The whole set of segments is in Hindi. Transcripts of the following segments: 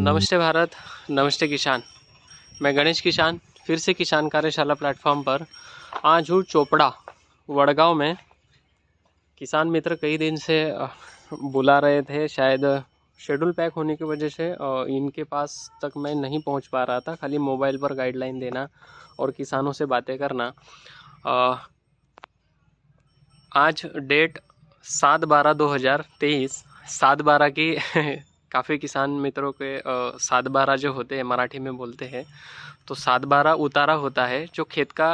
नमस्ते भारत, नमस्ते किसान। मैं गणेश किसान फिर से किसान कार्यशाला प्लेटफॉर्म पर आज हूँ चोपड़ा वड़गांव में। किसान मित्र कई दिन से बुला रहे थे, शायद शेड्यूल पैक होने की वजह से इनके पास तक मैं नहीं पहुंच पा रहा था। खाली मोबाइल पर गाइडलाइन देना और किसानों से बातें करना। आज डेट 7/12/2023 7/12 की काफ़ी किसान मित्रों के 7/12 जो होते हैं मराठी में बोलते हैं, तो 7/12 उतारा होता है जो खेत का,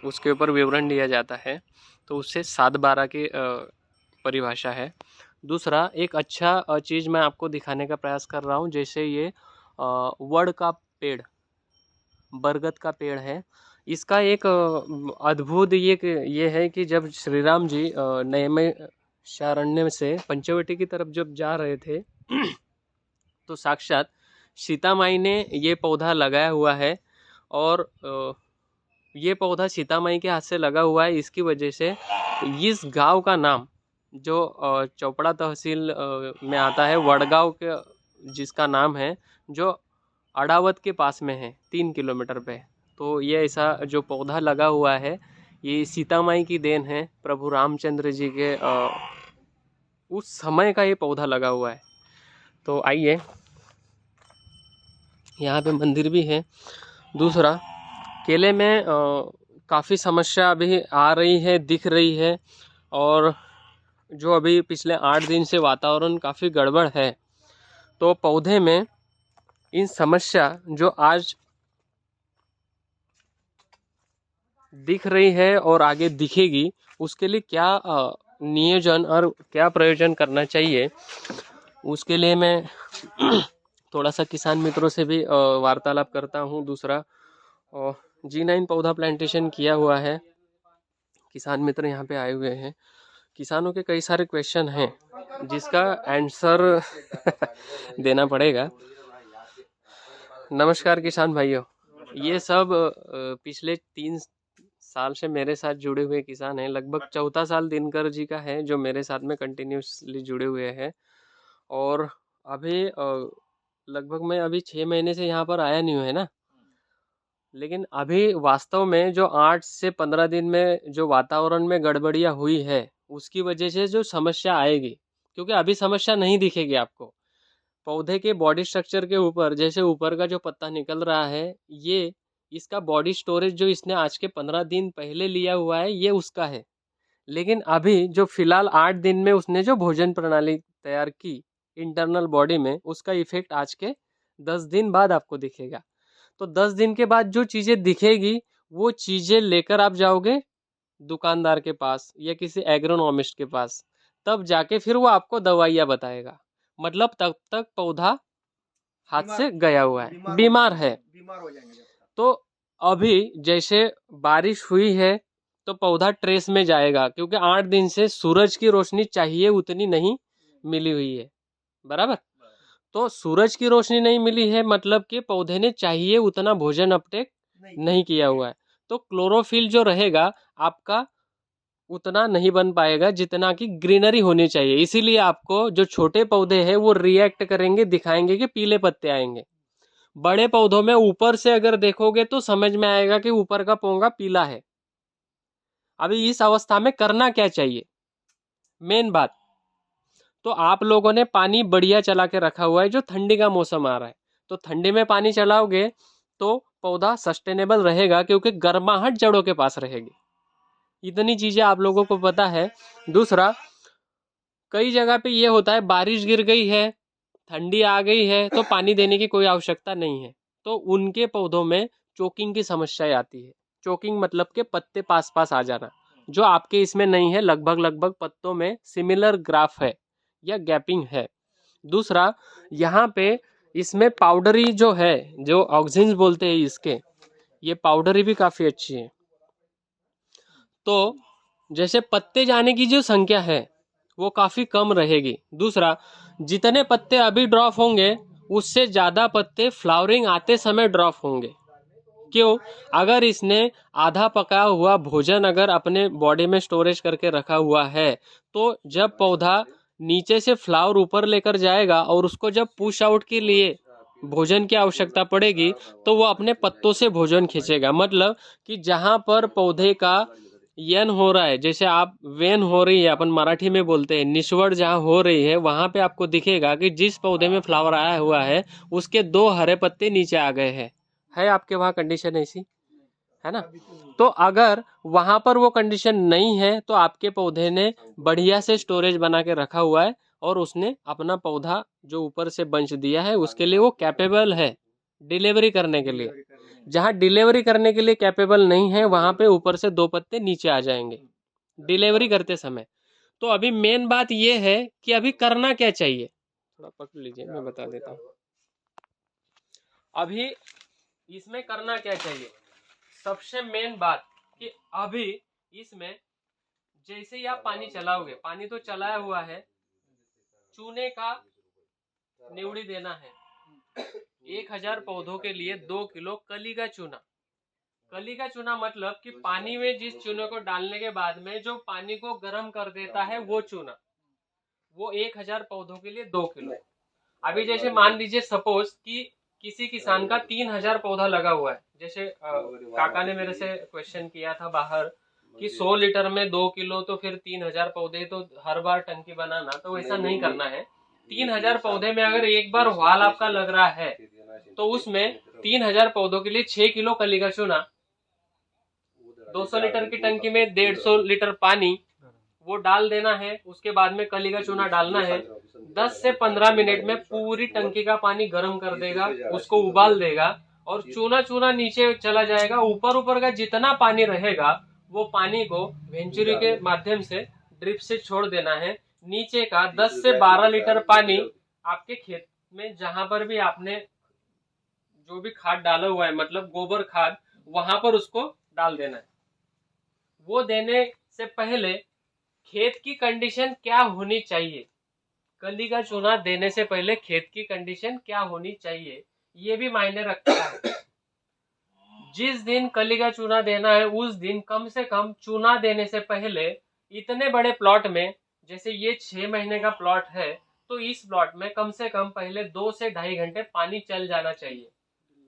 उसके ऊपर विवरण दिया जाता है, तो उससे 7/12 की परिभाषा है। दूसरा, एक अच्छा चीज़ मैं आपको दिखाने का प्रयास कर रहा हूँ, जैसे ये वड़ का पेड़, बरगद का पेड़ है। इसका एक अद्भुत ये है कि जब श्री राम जी नैमिषारण्य से पंचवटी की तरफ जब जा रहे थे तो साक्षात सीता माई ने ये पौधा लगाया हुआ है। और ये पौधा सीता माई के हाथ से लगा हुआ है। इसकी वजह से इस गांव का नाम जो चोपड़ा तहसील में आता है, वड़गांव के जिसका नाम है, जो अड़ावत के पास में है 3 किलोमीटर पे, तो ये ऐसा जो पौधा लगा हुआ है ये सीता माई की देन है। प्रभु रामचंद्र जी के उस समय का ये पौधा लगा हुआ है। तो आइए, यहाँ पे मंदिर भी है। दूसरा, केले में काफ़ी समस्या अभी आ रही है, दिख रही है, और जो अभी पिछले 8 दिन से वातावरण काफ़ी गड़बड़ है, तो पौधे में इन समस्या जो आज दिख रही है और आगे दिखेगी, उसके लिए क्या नियोजन और क्या प्रयोजन करना चाहिए, उसके लिए मैं थोड़ा सा किसान मित्रों से भी वार्तालाप करता हूँ। दूसरा, G9 पौधा प्लांटेशन किया हुआ है, किसान मित्र यहाँ पे आए हुए हैं। किसानों के कई सारे क्वेश्चन हैं जिसका आंसर देना पड़ेगा। नमस्कार किसान भाइयों, ये सब पिछले 3 साल से मेरे साथ जुड़े हुए किसान हैं। लगभग चौथा साल दिनकर जी का है जो मेरे साथ में कंटिन्यूसली जुड़े हुए हैं। और अभी लगभग मैं अभी 6 महीने से यहाँ पर आया नहीं हूँ, है ना। लेकिन अभी वास्तव में जो 8 से 15 दिन में जो वातावरण में गड़बड़ियाँ हुई है, उसकी वजह से जो समस्या आएगी, क्योंकि अभी समस्या नहीं दिखेगी आपको। पौधे के बॉडी स्ट्रक्चर के ऊपर, जैसे ऊपर का जो पत्ता निकल रहा है, ये इसका बॉडी स्टोरेज जो इसने आज के 15 दिन पहले लिया हुआ है, ये उसका है। लेकिन अभी जो फिलहाल 8 दिन में उसने जो भोजन प्रणाली तैयार की इंटरनल बॉडी में, उसका इफेक्ट आज के 10 दिन बाद आपको दिखेगा। तो 10 दिन के बाद जो चीज़ें दिखेगी, वो चीज़ें लेकर आप जाओगे दुकानदार के पास या किसी एग्रोनॉमिस्ट के पास, तब जाके फिर वो आपको दवाइयाँ बताएगा। मतलब तब तक पौधा हाथ से गया हुआ है, बीमार है। तो अभी जैसे बारिश हुई है तो पौधा ट्रेस में जाएगा, क्योंकि 8 दिन से सूरज की रोशनी चाहिए उतनी नहीं मिली हुई है, बराबर। तो सूरज की रोशनी नहीं मिली है, मतलब कि पौधे ने चाहिए उतना भोजन अपटेक नहीं किया हुआ है। तो क्लोरोफिल जो रहेगा आपका उतना नहीं बन पाएगा जितना कि ग्रीनरी होनी चाहिए। इसीलिए आपको जो छोटे पौधे हैं वो रिएक्ट करेंगे, दिखाएंगे कि पीले पत्ते आएंगे। बड़े पौधों में ऊपर से अगर देखोगे तो समझ में आएगा कि ऊपर का पोंगा पीला है। अभी इस अवस्था में करना क्या चाहिए, मेन बात, तो आप लोगों ने पानी बढ़िया चला के रखा हुआ है। जो ठंडी का मौसम आ रहा है, तो ठंडी में पानी चलाओगे तो पौधा सस्टेनेबल रहेगा, क्योंकि गर्माहट जड़ों के पास रहेगी। इतनी चीजें आप लोगों को पता है। दूसरा, कई जगह पे ये होता है, बारिश गिर गई है, ठंडी आ गई है, तो पानी देने की कोई आवश्यकता नहीं है, तो उनके पौधों में चोकिंग की समस्या आती है। चोकिंग मतलब के पत्ते पास पास आ जाना, जो आपके इसमें नहीं है। लगभग लगभग पत्तों में सिमिलर ग्राफ है या गैपिंग है। दूसरा, यहाँ पे इसमें पाउडरी जो है, जो ऑक्सिन्स बोलते हैं इसके, ये पाउडरी भी काफ़ी अच्छी है। तो जैसे पत्ते जाने की जो संख्या है वो काफ़ी कम रहेगी। दूसरा, जितने पत्ते अभी ड्रॉप होंगे उससे ज़्यादा पत्ते फ्लावरिंग आते समय ड्रॉप होंगे। क्यों? अगर इसने आधा पका हुआ भोजन अगर अपने बॉडी में स्टोरेज करके रखा हुआ है, तो जब पौधा नीचे से फ्लावर ऊपर लेकर जाएगा और उसको जब पुश आउट के लिए भोजन की आवश्यकता पड़ेगी तो वो अपने पत्तों से भोजन खींचेगा। मतलब कि जहाँ पर पौधे का यन हो रहा है, जैसे आप वेन हो रही है, अपन मराठी में बोलते हैं, निश्वड़ जहाँ हो रही है, वहाँ पे आपको दिखेगा कि जिस पौधे में फ्लावर आया हुआ है उसके 2 हरे पत्ते नीचे आ गए हैं। है आपके वहाँ कंडीशन ऐसी, है ना? तो अगर वहां पर वो कंडीशन नहीं है तो आपके पौधे ने बढ़िया से स्टोरेज बना के रखा हुआ है और उसने अपना पौधा जो ऊपर से बंच दिया है उसके लिए वो कैपेबल है डिलीवरी करने के लिए। जहाँ डिलीवरी करने के लिए कैपेबल नहीं है वहां पे ऊपर से 2 पत्ते नीचे आ जाएंगे डिलीवरी करते समय। तो अभी मेन बात ये है कि अभी करना क्या चाहिए, थोड़ा पकड़ लीजिए मैं बता देता हूँ। अभी इसमें करना क्या चाहिए, सबसे मेन बात कि अभी इसमें जैसे ही आप पानी चलाओगे, पानी तो चलाया हुआ है, चूने का निवड़ी देना है। 1000 पौधों के लिए 2 किलो कली का चूना। कली का चूना मतलब कि पानी में जिस चूने को डालने के बाद में जो पानी को गर्म कर देता है वो चूना, वो 1000 पौधों के लिए 2 किलो। अभी जैसे मान लीजिए सपोज कि किसी किसान का 3000 पौधा लगा हुआ है, जैसे काका ने मेरे से क्वेश्चन किया था बाहर कि 100 लीटर में 2 किलो तो फिर 3000 पौधे तो हर बार टंकी बनाना, तो ऐसा नहीं करना है। 3000 पौधे में अगर एक बार वाल आपका लग रहा है तो उसमें 3000 पौधों के लिए 6 किलो कली का चूना, 200 लीटर की टंकी में 150 लीटर पानी वो डाल देना है। उसके बाद में कली का चूना डालना है। 10 से 15 मिनट में पूरी टंकी का पानी गर्म कर देगा, उसको उबाल देगा और चूना चूना नीचे चला जाएगा। ऊपर ऊपर का जितना पानी रहेगा वो पानी को वेंचुरी के माध्यम से ड्रिप से छोड़ देना है। नीचे का 10 से 12 लीटर पानी आपके खेत में जहां पर भी आपने जो भी खाद डाला हुआ है, मतलब गोबर खाद, वहां पर उसको डाल देना है। वो देने से पहले खेत की कंडीशन क्या होनी चाहिए, कली का चूना देने से पहले खेत की कंडीशन क्या होनी चाहिए ये भी मायने रखता है। जिस दिन कली का चूना देना है उस दिन कम से कम चूना देने से पहले इतने बड़े प्लॉट में, जैसे ये 6 महीने का प्लॉट है, तो इस प्लॉट में कम से कम पहले 2 से 2.5 घंटे पानी चल जाना चाहिए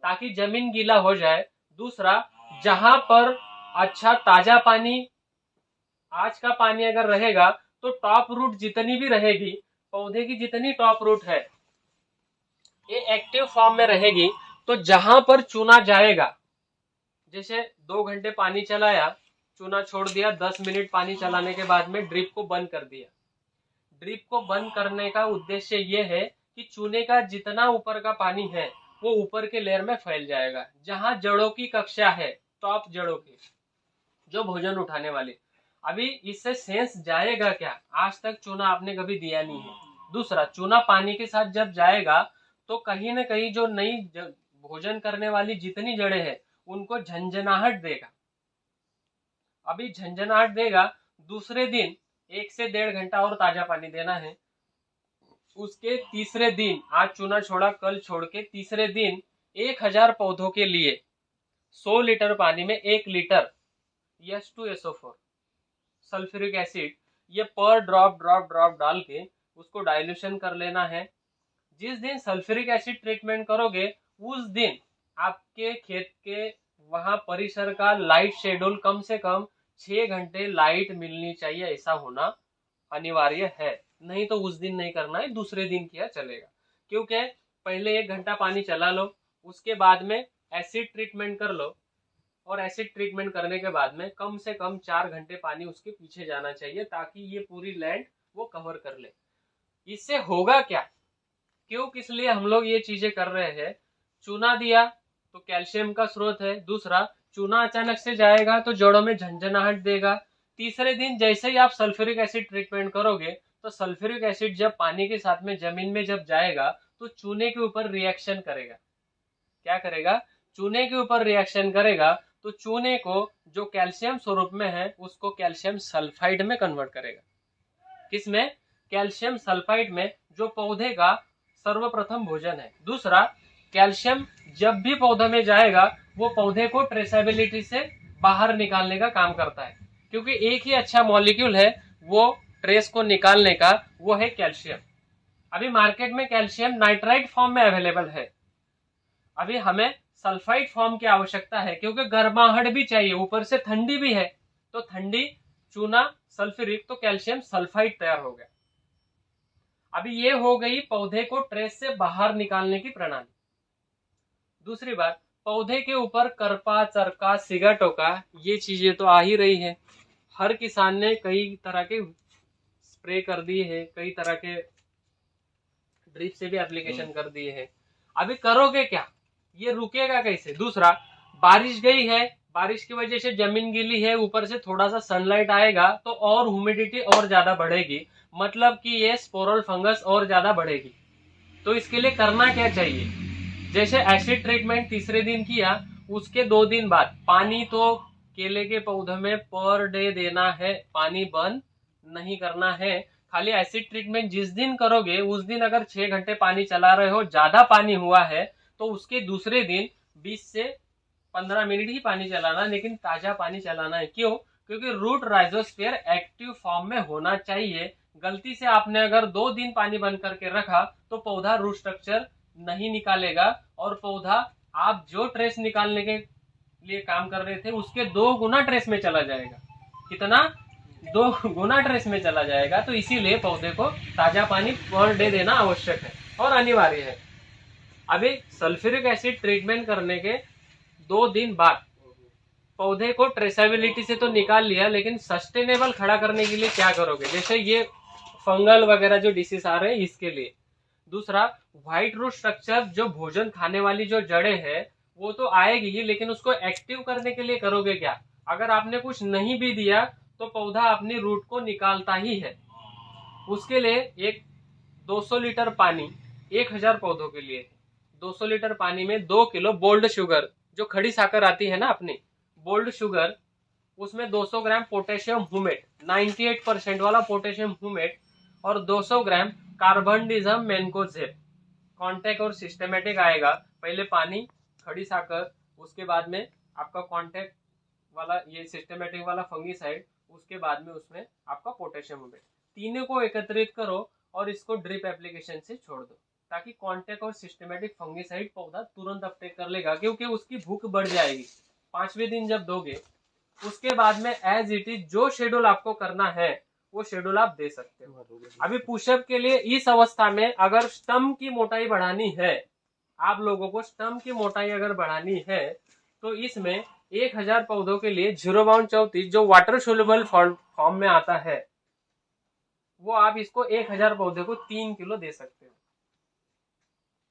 ताकि जमीन गीला हो जाए। दूसरा, जहां पर अच्छा ताजा पानी, आज का पानी अगर रहेगा तो टॉप रूट जितनी भी रहेगी, पौधे की जितनी टॉप रूट है ये एक्टिव फॉर्म में रहेगी। तो जहां पर चूना जाएगा, जैसे 2 घंटे पानी चलाया, चूना छोड़ दिया, 10 मिनट पानी चलाने के बाद में ड्रिप को बंद कर दिया। ड्रिप को बंद करने का उद्देश्य ये है कि चूने का जितना ऊपर का पानी है वो ऊपर के लेयर में फैल जाएगा। जहां जड़ों की कक्षा है, टॉप जड़ों की जो भोजन उठाने वाली, अभी इससे सेंस जाएगा क्या, आज तक चूना आपने कभी दिया नहीं है। दूसरा, चूना पानी के साथ जब जाएगा तो कहीं ना कहीं जो नई भोजन करने वाली जितनी जड़ें हैं उनको झंझनाहट देगा। अभी झंझनाहट देगा, दूसरे दिन 1 से 1.5 घंटा और ताजा पानी देना है। उसके तीसरे दिन, आज चूना छोड़ा कल छोड़ के तीसरे दिन 1000 पौधों के लिए 100 लीटर पानी में 1 लीटर H2SO4 सल्फ्यूरिक एसिड, ये पर ड्रॉप ड्रॉप ड्रॉप डाल के उसको डाइल्यूशन कर लेना है। जिस दिन सल्फ्यूरिक एसिड ट्रीटमेंट करोगे उस दिन आपके खेत के वहां परिसर का लाइट शेड्यूल कम से कम 6 घंटे लाइट मिलनी चाहिए, ऐसा होना अनिवार्य है। नहीं तो उस दिन नहीं करना है, दूसरे दिन किया चलेगा। क्योंकि पहले 1 घंटा पानी चला लो, उसके बाद में एसिड ट्रीटमेंट कर लो और एसिड ट्रीटमेंट करने के बाद में कम से कम 4 घंटे पानी उसके पीछे जाना चाहिए ताकि ये पूरी लैंड वो कवर कर ले। इससे होगा क्या, क्यों किस लिए हम लोग ये चीजें कर रहे हैं, चूना दिया तो कैल्शियम का स्रोत है। दूसरा, चूना अचानक से जाएगा तो जड़ों में झंझनाहट देगा। तीसरे दिन जैसे ही आप सल्फ्यूरिक एसिड ट्रीटमेंट करोगे तो सल्फ्यूरिक एसिड जब पानी के साथ में जमीन में जब जाएगा तो चूने के ऊपर रिएक्शन करेगा। क्या करेगा, चूने के ऊपर रिएक्शन करेगा तो चूने को जो कैल्शियम स्वरूप में है उसको कैल्शियम सल्फाइड में कन्वर्ट करेगा। किसमें, कैल्शियम सल्फाइड में, जो पौधे का सर्वप्रथम भोजन है। दूसरा, कैल्शियम जब भी पौधे में जाएगा वो पौधे को ट्रेसेबिलिटी से बाहर निकालने का काम करता है, क्योंकि एक ही अच्छा मॉलिक्यूल है वो ट्रेस को निकालने का, वो है कैल्शियम। अभी मार्केट में कैल्शियम नाइट्राइट फॉर्म में अवेलेबल है, अभी हमें सल्फाइड फॉर्म की आवश्यकता है क्योंकि गर्माहट भी चाहिए, ऊपर से ठंडी भी है, तो ठंडी चूना सल्फ्यूरिक, तो कैल्शियम सल्फाइड तैयार हो गया। अभी ये हो गई पौधे को ट्रेस से बाहर निकालने की प्रणाली। दूसरी बात, पौधे के ऊपर करपा, चरका, सिगा टोका, ये चीजें तो आ ही रही है। हर किसान ने कई तरह के स्प्रे कर दिए है, कई तरह के ड्रिप से भी एप्लीकेशन कर दिए हैं। अभी करोगे क्या, ये रुकेगा कैसे? दूसरा, बारिश गई है, बारिश की वजह से जमीन गीली है, ऊपर से थोड़ा सा सनलाइट आएगा तो और ह्यूमिडिटी और ज्यादा बढ़ेगी, मतलब कि ये स्पोरल फंगस और ज्यादा बढ़ेगी। तो इसके लिए करना क्या चाहिए? जैसे एसिड ट्रीटमेंट तीसरे दिन किया, उसके 2 दिन बाद पानी तो केले के पौधे में पर डे देना है, पानी बंद नहीं करना है। खाली एसिड ट्रीटमेंट जिस दिन करोगे उस दिन अगर 6 घंटे पानी चला रहे हो, ज्यादा पानी हुआ है तो उसके दूसरे दिन 20 से 15 मिनट ही पानी चलाना, लेकिन ताजा पानी चलाना है। क्यों? क्योंकि रूट राइजोस्फीयर एक्टिव फॉर्म में होना चाहिए। गलती से आपने अगर 2 दिन पानी बंद करके रखा तो पौधा रूट स्ट्रक्चर नहीं निकालेगा, और पौधा आप जो ट्रेस निकालने के लिए काम कर रहे थे उसके 2 गुना ट्रेस में चला जाएगा। कितना? 2 गुना ट्रेस में चला जाएगा। तो इसीलिए पौधे को ताजा पानी पर डे देना आवश्यक है और अनिवार्य है। अभी सल्फ्यूरिक एसिड ट्रीटमेंट करने के 2 दिन बाद पौधे को ट्रेसेबिलिटी से तो निकाल लिया, लेकिन सस्टेनेबल खड़ा करने के लिए क्या करोगे? जैसे ये फंगल वगैरह जो डिसीज आ रहे हैं इसके लिए। दूसरा, व्हाइट रूट स्ट्रक्चर, जो भोजन खाने वाली जो जड़ें है वो तो आएगी ही, लेकिन उसको एक्टिव करने के लिए करोगे क्या? अगर आपने कुछ नहीं भी दिया तो पौधा अपनी रूट को निकालता ही है। उसके लिए एक 200 लीटर पानी 1000 पौधों के लिए, 200 लीटर पानी में 2 किलो बोल्ड शुगर, जो खड़ी साकर आती है ना अपनी, बोल्ड शुगर, उसमें 200 ग्राम पोटेशियम हुमेट, 98% वाला पोटेशियम हुमेट, और 200 ग्राम कार्बनडिजम मैनकोजेब। कॉन्टेक्ट और सिस्टमेटिक आएगा, पहले पानी, खड़ी साकर, उसके बाद में आपका कॉन्टेक्ट वाला ये सिस्टमेटिक वाला फंगीसाइड, उसके बाद में उसमें आपका पोटेशियम हुमेट। तीनों को एकत्रित करो और इसको ड्रिप एप्लीकेशन से छोड़ दो, ताकि कॉन्टेक्ट और सिस्टमेटिक फंगीसाइड पौधा तुरंत अपटेक कर लेगा, क्योंकि उसकी भूख बढ़ जाएगी। 5वें दिन जब दोगे उसके बाद में एज इट इज जो शेड्यूल आपको करना है वो शेड्यूल आप दे सकते हो। अभी पुशअप के लिए इस अवस्था में अगर स्टम्प की मोटाई बढ़ानी है, आप लोगों को स्टम्प की मोटाई अगर बढ़ानी है, तो इसमें 1000 पौधों के लिए 0 बाउंड 34 जो वाटर सोल्यूबल फॉर्म में आता है, वो आप इसको 1000 पौधे को 3 किलो दे सकते हो।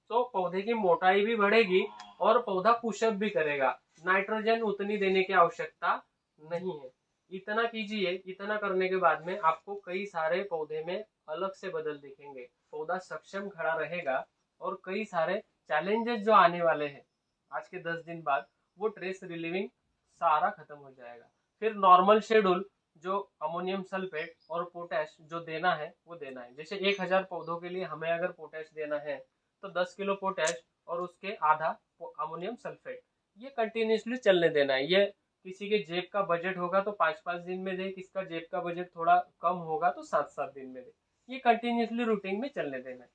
तो पौधे की मोटाई भी बढ़ेगी और पौधा पुशअप भी करेगा। नाइट्रोजन उतनी देने की आवश्यकता नहीं है। इतना कीजिए, इतना करने के बाद में आपको कई सारे पौधे में अलग से बदल दिखेंगे, पौधा सक्षम खड़ा रहेगा, और कई सारे चैलेंजेस जो आने वाले हैं आज के 10 दिन बाद, वो ट्रेस रिलीविंग सारा खत्म हो जाएगा। फिर नॉर्मल शेड्यूल जो अमोनियम सल्फेट और पोटैश जो देना है वो देना है। जैसे 1000 पौधों के लिए हमें अगर पोटैश देना है तो 10 किलो पोटैश और उसके आधा अमोनियम सल्फेट, ये कंटिन्यूसली चलने देना है। ये किसी के जेब का बजट होगा तो 5-5 दिन में दे, किसका जेब का बजट थोड़ा कम होगा तो 7-7 दिन में दे। ये कंटिन्यूसली रूटीन में चलने देना है,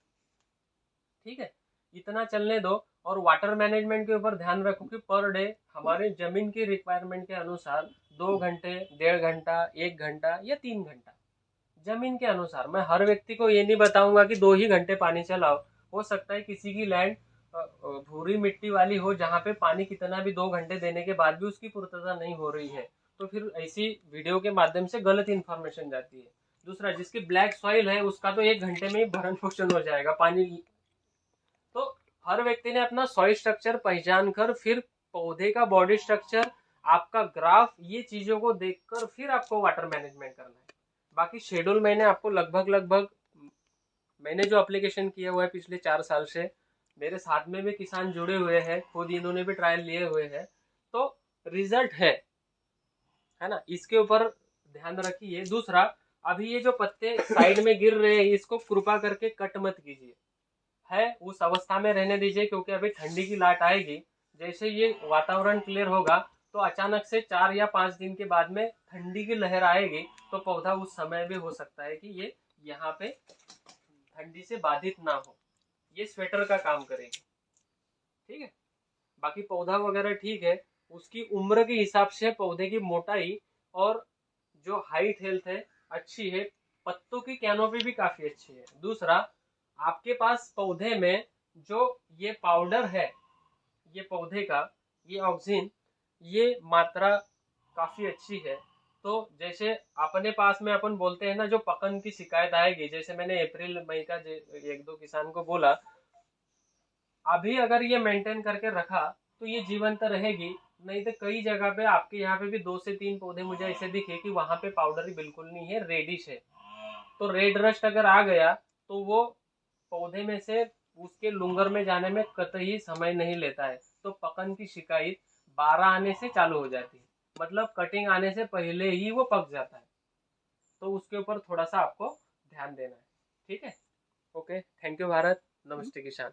ठीक है? इतना चलने दो, और वाटर मैनेजमेंट के ऊपर ध्यान रखो कि पर डे हमारे जमीन की रिक्वायरमेंट के अनुसार 2 घंटे, 1.5 घंटा, 1 घंटा या 3 घंटा, जमीन के अनुसार। मैं हर व्यक्ति को ये नहीं बताऊंगा कि 2 ही घंटे पानी चलाओ। हो सकता है किसी की लैंड भूरी मिट्टी वाली हो जहाँ पे पानी कितना भी 2 घंटे देने के बाद भी उसकी पूर्तता नहीं हो रही है, तो फिर ऐसी वीडियो के माध्यम से गलत इन्फॉर्मेशन जाती है। दूसरा, जिसकी ब्लैक सॉइल है उसका तो 1 घंटे में ही भरण पोषण हो जाएगा पानी। तो हर व्यक्ति ने अपना सॉइल स्ट्रक्चर पहचान कर, फिर पौधे का बॉडी स्ट्रक्चर, आपका ग्राफ, ये चीजों को देखकर फिर आपको वाटर मैनेजमेंट करना है। बाकी शेड्यूल मैंने आपको लगभग मैंने जो एप्लीकेशन किया हुआ है पिछले 4 साल से, मेरे साथ में भी किसान जुड़े हुए हैं, खुद इन्होंने भी ट्रायल लिए हुए हैं, तो रिजल्ट है ना, इसके ऊपर ध्यान रखिए। दूसरा, अभी ये जो पत्ते साइड में गिर रहे हैं इसको कृपा करके कट मत कीजिए, है उस अवस्था में रहने दीजिए, क्योंकि अभी ठंडी की लाट आएगी। जैसे ये वातावरण क्लियर होगा तो अचानक से 4 या 5 दिन के बाद में ठंडी की लहर आएगी, तो पौधा उस समय भी हो सकता है कि ये यहाँ पे ठंडी से बाधित ना हो, ये स्वेटर का काम करेगी, ठीक है? बाकी पौधा वगैरह ठीक है, उसकी उम्र के हिसाब से पौधे की मोटाई और जो हाइट हेल्थ है अच्छी है, पत्तों की कैनोपी भी काफी अच्छी है। दूसरा, आपके पास पौधे में जो ये पाउडर है, ये पौधे का ये ऑक्सीजन, ये मात्रा काफी अच्छी है। तो जैसे अपने पास में अपन बोलते हैं ना, जो पकन की शिकायत आएगी, जैसे मैंने अप्रैल मई का एक दो किसान को बोला, अभी अगर ये मेंटेन करके रखा तो ये जीवंत रहेगी। नहीं तो कई जगह पे आपके यहाँ पे भी 2 से 3 पौधे मुझे ऐसे दिखे कि वहां पे पाउडर ही बिल्कुल नहीं है, रेडिश है। तो रेड रस्ट अगर आ गया तो वो पौधे में से उसके लुंगर में जाने में कतई समय नहीं लेता है, तो पकन की शिकायत 12 आने से चालू हो जाती है, मतलब कटिंग आने से पहले ही वो पक जाता है। तो उसके ऊपर थोड़ा सा आपको ध्यान देना है। ठीक है, ओके, थैंक यू भारत, नमस्ते किसान।